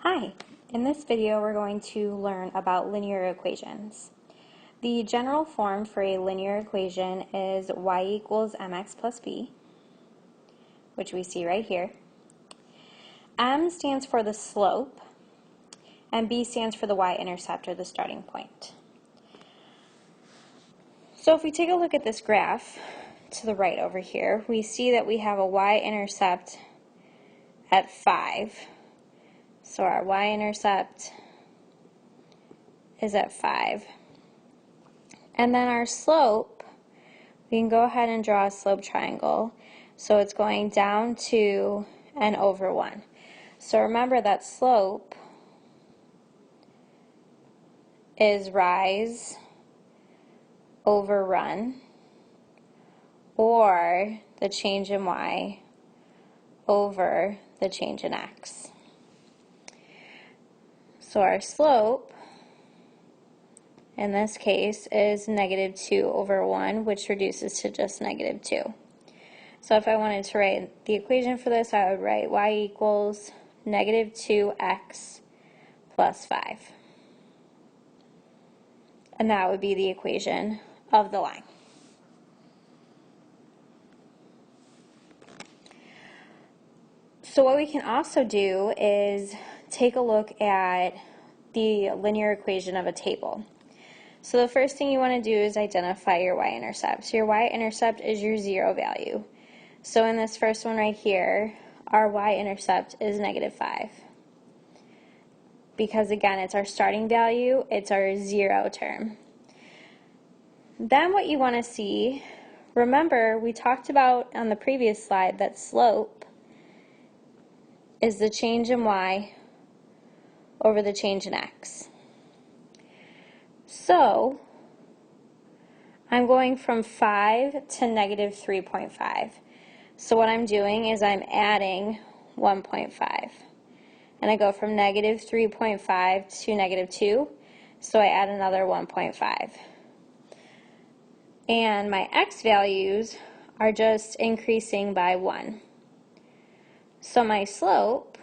Hi, in this video we're going to learn about linear equations. The general form for a linear equation is y equals mx plus b, which we see right here. M stands for the slope, and b stands for the y-intercept, or the starting point. So if we take a look at this graph to the right over here, we see that we have a y-intercept at 5. So our y-intercept is at 5. And then our slope, we can go ahead and draw a slope triangle. So it's going down 2 and over 1. So remember that slope is rise over run, or the change in y over the change in x. So our slope, in this case, is negative 2 over 1, which reduces to just negative 2. So if I wanted to write the equation for this, I would write y equals negative 2x plus 5. And that would be the equation of the line. So what we can also do is take a look at the linear equation of a table. So the first thing you want to do is identify your y-intercept. So your y-intercept is your 0 value. So in this first one right here, our y-intercept is negative 5. Because again, it's our starting value, it's our 0 term. Then what you want to see, remember we talked about on the previous slide that slope is the change in y over the change in x. So I'm going from 5 to negative 3.5. So what I'm doing is I'm adding 1.5. And I go from negative 3.5 to negative 2, so I add another 1.5. And my x values are just increasing by 1. So my slope,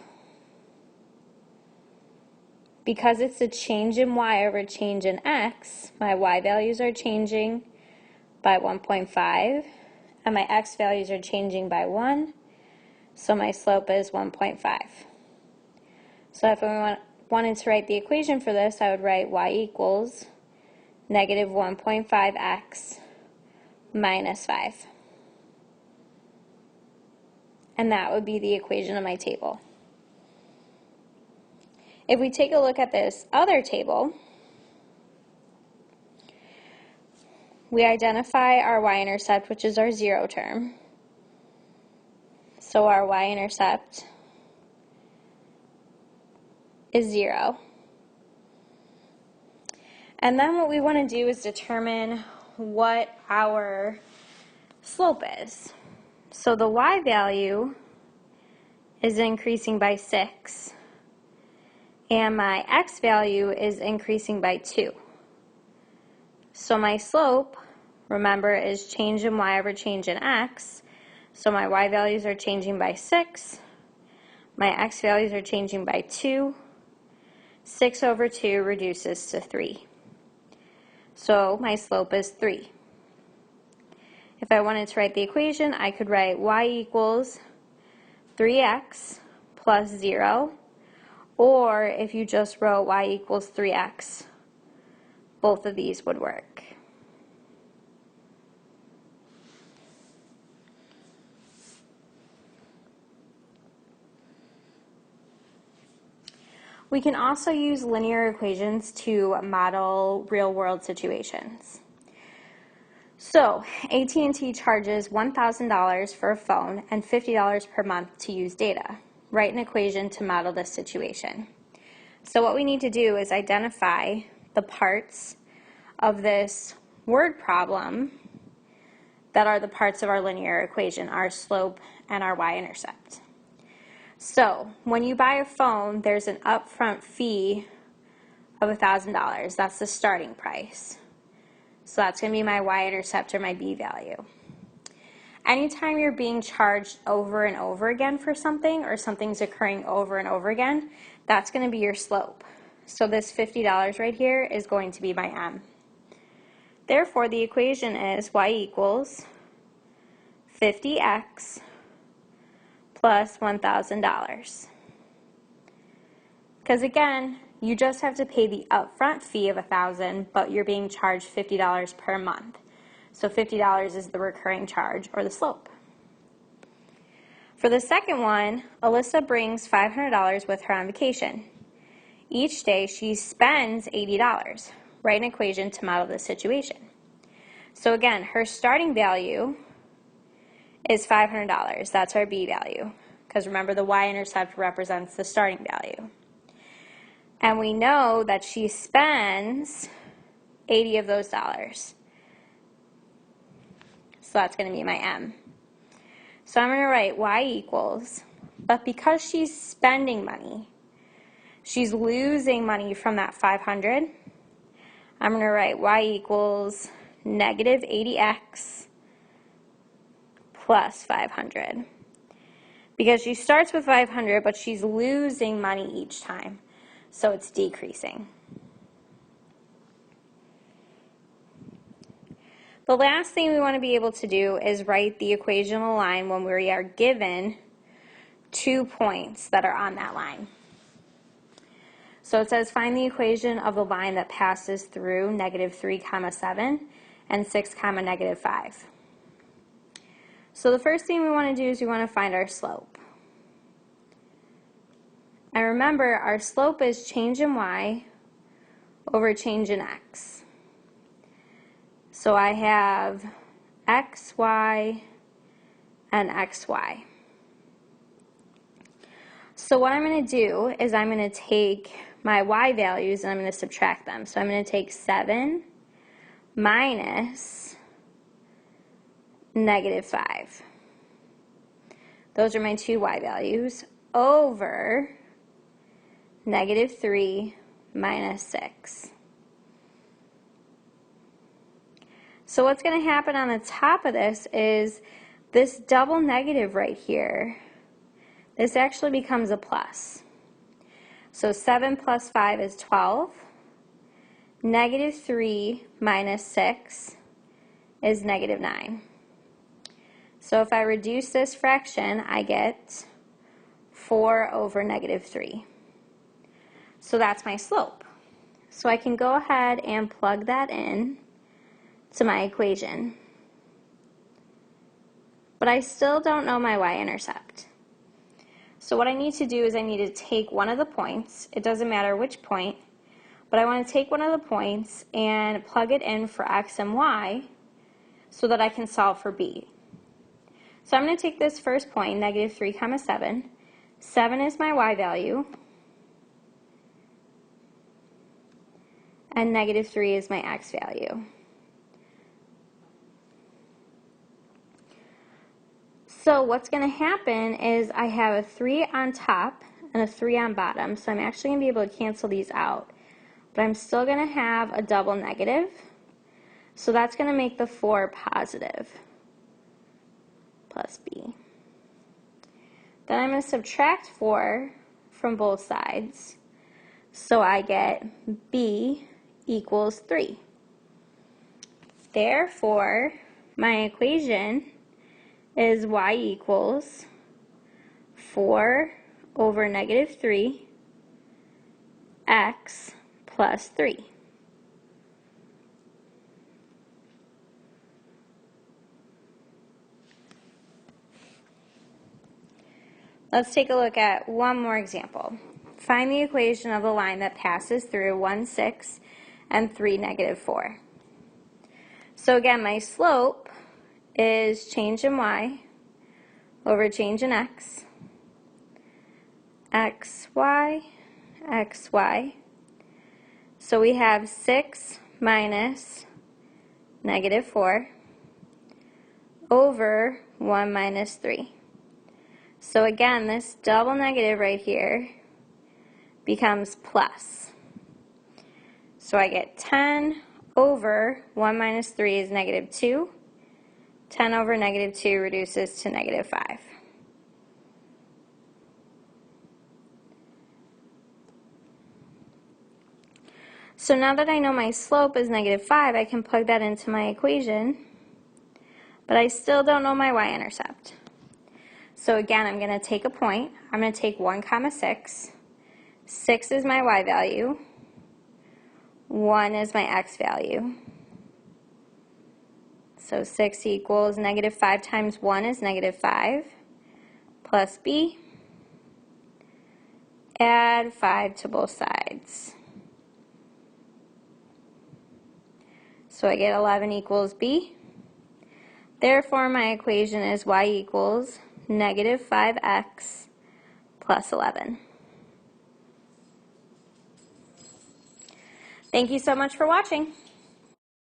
because it's a change in y over change in x, my y values are changing by 1.5, and my x values are changing by 1, so my slope is 1.5. So if I wanted to write the equation for this, I would write y equals negative 1.5x minus 5. And that would be the equation of my table. If we take a look at this other table, we identify our y-intercept, which is our 0 term. So our y-intercept is 0. And then what we want to do is determine what our slope is. So the y value is increasing by 6, and my x value is increasing by 2. So my slope, remember, is change in y over change in x. So my y values are changing by 6. My x values are changing by 2. 6 over 2 reduces to 3. So my slope is 3. If I wanted to write the equation, I could write y equals 3x plus 0. Or if you just wrote y equals 3x, both of these would work. We can also use linear equations to model real-world situations. So, AT&T charges $1,000 for a phone and $50 per month to use data. Write an equation to model this situation. So what we need to do is identify the parts of this word problem that are the parts of our linear equation, our slope and our y-intercept. So when you buy a phone, there's an upfront fee of $1,000. That's the starting price. So that's going to be my y-intercept, or my b value. Anytime you're being charged over and over again for something, or something's occurring over and over again, that's going to be your slope. So this $50 right here is going to be my m. Therefore, the equation is y equals 50x plus $1,000. Because again, you just have to pay the upfront fee of $1,000, but you're being charged $50 per month. So $50 is the recurring charge, or the slope. For the second one, Alyssa brings $500 with her on vacation. Each day she spends $80. Write an equation to model this situation. So again, her starting value is $500. That's our B value. Because remember, the y-intercept represents the starting value. And we know that she spends 80 of those dollars. So that's going to be my m. So I'm going to write y equals, but because she's spending money, she's losing money from that 500, I'm going to write y equals negative 80x plus 500. Because she starts with 500, but she's losing money each time, so it's decreasing. The last thing we want to be able to do is write the equational line when we are given 2 points that are on that line. So it says find the equation of the line that passes through -3, 7 and 6, -5. So the first thing we want to do is we want to find our slope. And remember, our slope is change in y over change in x. So I have xy and xy. So what I'm going to do is I'm going to take my y values and I'm going to subtract them. So I'm going to take 7 minus -5. Those are my two y values over -3 minus 6. So what's going to happen on the top of this is this double negative right here, this actually becomes a plus. So 7 plus 5 is 12. -3 minus 6 is -9. So if I reduce this fraction, I get 4 over -3. So that's my slope. So I can go ahead and plug that in to my equation. But I still don't know my y-intercept. So what I need to do is I need to take one of the points, it doesn't matter which point, but I want to take one of the points and plug it in for x and y so that I can solve for b. So I'm going to take this first point, -3, 7. 7 is my y value, and -3 is my x value. So what's going to happen is I have a 3 on top and a 3 on bottom, so I'm actually going to be able to cancel these out. But I'm still going to have a double negative, so that's going to make the 4 positive, plus b. Then I'm going to subtract 4 from both sides, so I get b equals 3. Therefore, my equation is y equals 4 over -3 x plus 3. Let's take a look at one more example. Find the equation of the line that passes through 1, 6 and 3, -4. So again, my slope is change in y over change in x, xy, xy. So we have 6 minus -4 over 1 minus 3. So again, this double negative right here becomes plus. So I get 10 over 1 minus 3 is -2. 10 over negative 2 reduces to negative 5. So now that I know my slope is negative 5, I can plug that into my equation, but I still don't know my y-intercept. So again, I'm going to take a point. I'm going to take 1 comma 6. 6 is my y value. 1 is my x value. So 6 equals negative 5 times 1 is negative 5 plus b. Add 5 to both sides. So I get 11 equals b. Therefore, my equation is y equals negative 5x plus 11. Thank you so much for watching.